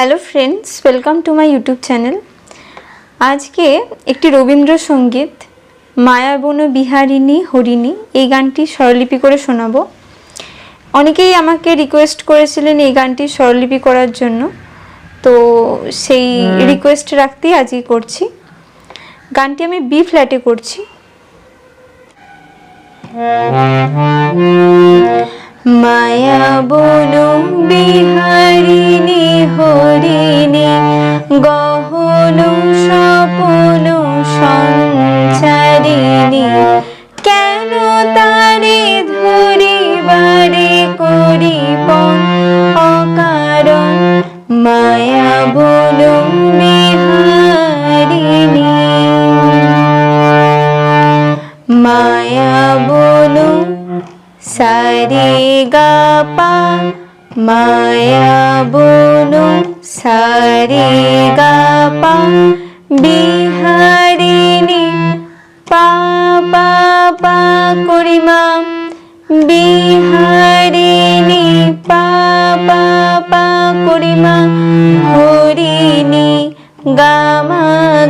Hello friends, welcome to my YouTube channel. আজকে একটি রবীন্দ্রসঙ্গীত মায়া বন বিহারিণী হরিণী এই গানটি স্বরলিপি করে শোনাবো। অনেকেই আমাকে রিকোয়েস্ট করেছিলেন এই গানটি স্বরলিপি করার জন্য, তো সেই রিকোয়েস্ট রাখতেই আজকে করছি। গানটি আমি বি ফ্ল্যাটে করছি। মায়া বন বিহারিণী হরিণী গহন স্বপন সঞ্চারিণী, কেন তারে ধরিবারে করিপন অকারণ মায়া বন বিহারিণী। মায়া বন সারে গা পা, মায়া বন সারে গা পা বিহারিণী পা পা পা করিমা বিহারিণী পা পা পা করিমা হরিণী গা মা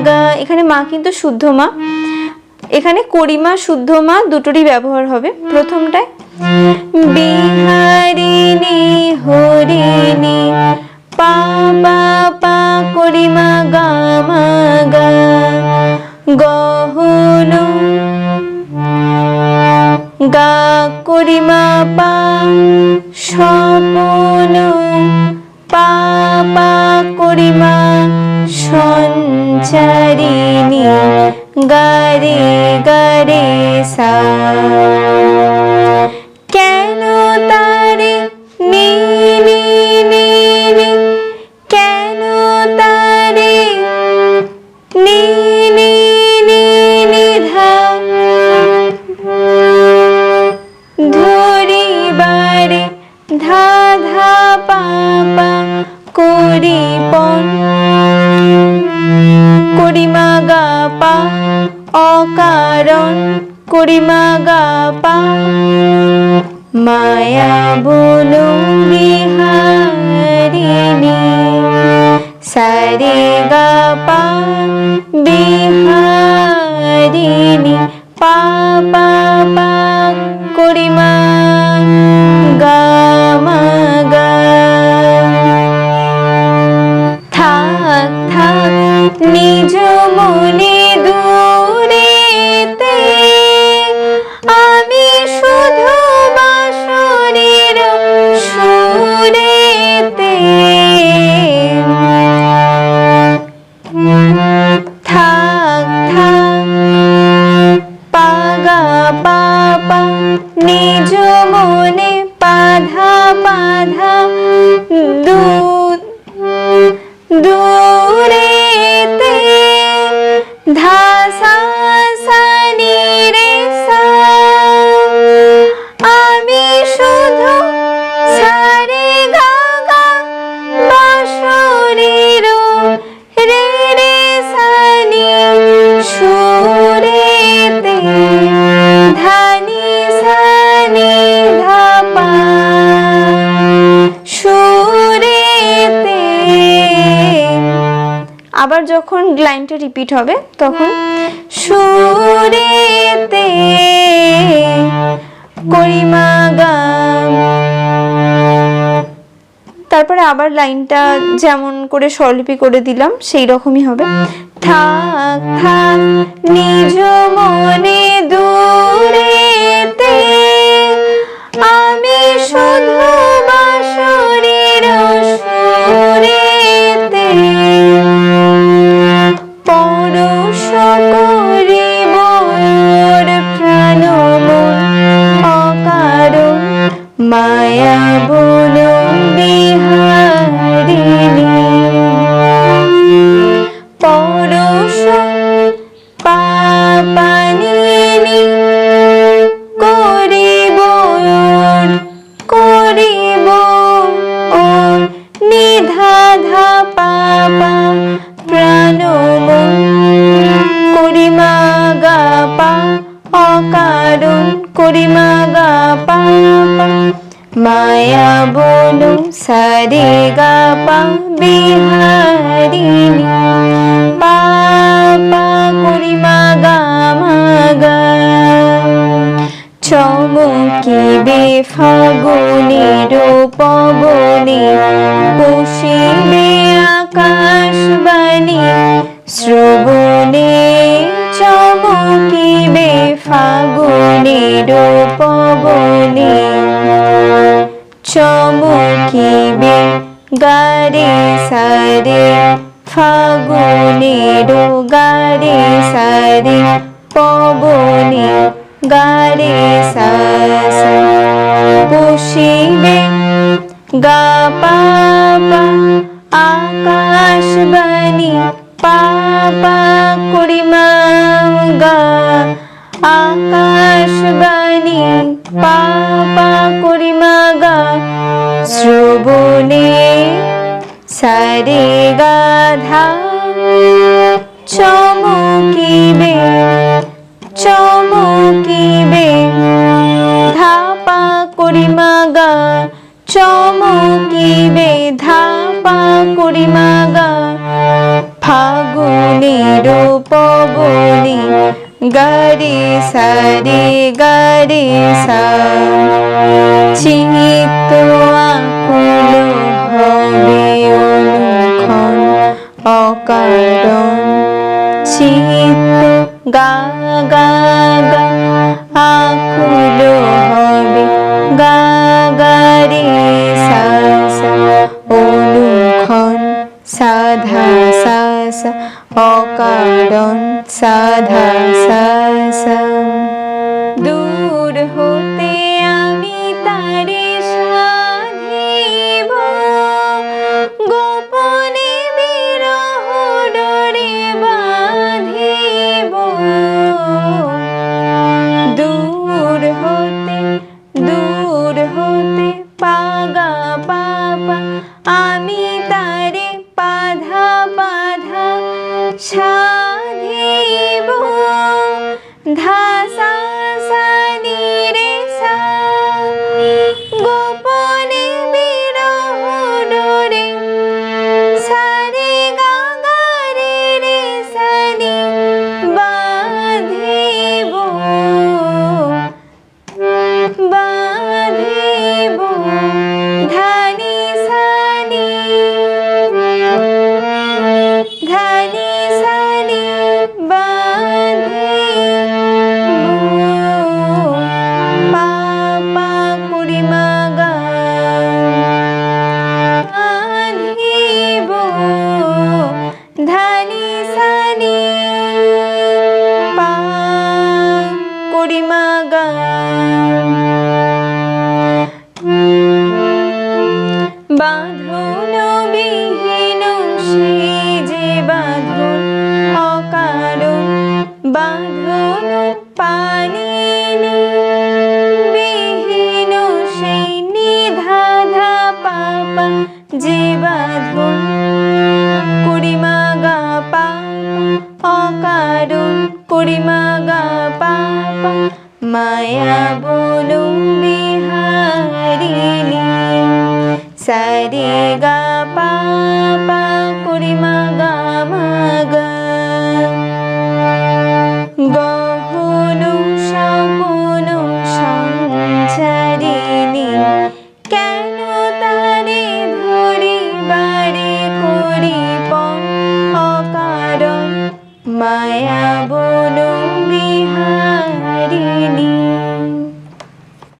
গা। এখানে মা কিন্তু শুদ্ধ মা, এখানে করিমা শুদ্ধ মা দুটোরই ব্যবহার হবে। প্রথমটায় বিহারিণী হরিণী পা পা পা করিমা গা মা গা গহন গা করিমা পা স্বপন পা পা করিমা সঞ্চারিণী গারে গারে সা। কেন তারে নি নি নি নি, কেন তারে নি নি নি নি ধা ধরিবারে ধা ধা পা পা করিপন করিমা গা পা অকারণ করিমা গা পা মায়া বন বিহারিণী সারে গা পা বিহারিণী পা পা পা করিমা গা মা গা। থাক থাক নিজ মনে দূরেতে, আমি শুধু বাঁশরীর সুরেতে। থাক থাক পা গা পা পা নিজ মনে পাধা পাধা দূরেতে ধা সা সা নি রে সা, আমি শুধু সারে গা গা বাঁশরীর রে রে সা নি সুরেতে ধা নি সা নি ধা পা সুরেতে। আবার যখন লাইনটা রিপিট হবে তখন সুরেতে করিমা গা। তারপরে আবার লাইনটা যেমন করে স্বরলিপি করে দিলাম সেই রকমই হবে। থাক থাক নিজ মনে দূরেতে, আমি শুধু বাঁশরীর সুরেতে। পরশ করিব ওর প্রাণ মন অকারণ মায়া বন বিহারিণী। পরশ পা পা নি নি পা বিহারিণী পা পা করি মা গা মা গা। চমকিবে ফাগুনের পবনে পুষিবে আকাশবাণী শ্রবণে। চমকিবে ফাগুনের পবনে চমকিবে গারে সারে ফাগুনের গারে সারে পবনে গারে সা সা। পুষিবে গা পা পা আকাশবাণী পা পা করি মা গা। আকাশবাণী পা পা করি মা গা শ্রবণে সারে গা ধা। চমকিবে চমকিবে ধা পা করি মা গা। চমকিবে ধা পা করি মা গা ফাগুনের পবনে গারে সারে গারে সা। চিত্ত আকুল হবে অনুক্ষণ অকারণ চিত্ত গা গা গা আকুল হবে গা গা রে সা সা। অনুক্ষণ সাধা সা সা অকারণ সাধা সা সা। দূর হতে আমি তারে সাধিব গোপনে বিরহ ডোরে বাঁধিব। দূর হতে পাগা পাপা আমি তারে পাধা পাধা সাধিব। ধা সা সা নি রে সা গোপনে বিরহ ডোরে সারে গা গা রে রে সা নি বাঁধিব বাঁধিব। ধানি সানি ধানি সানি বাঁধিব পা পা করি মা গা। বাঁধিব ধানি সানি পা করি মা গা। বাঁধন বিহীন সেই যে বাঁধন অকারণ বাঁধন পানি বিহীন সেই নিধাধা পাপা যে বাঁধন করি মা গা পা অকারণ করি মা গা পাপা। মায়া বনু বিহারিণী সারে গা পা পা করি মা গা মা গা। গহন সপন সঞ্চারিণী কেন তারে ধরি বাড়ি করি অকারণ মায়া বনু বিহার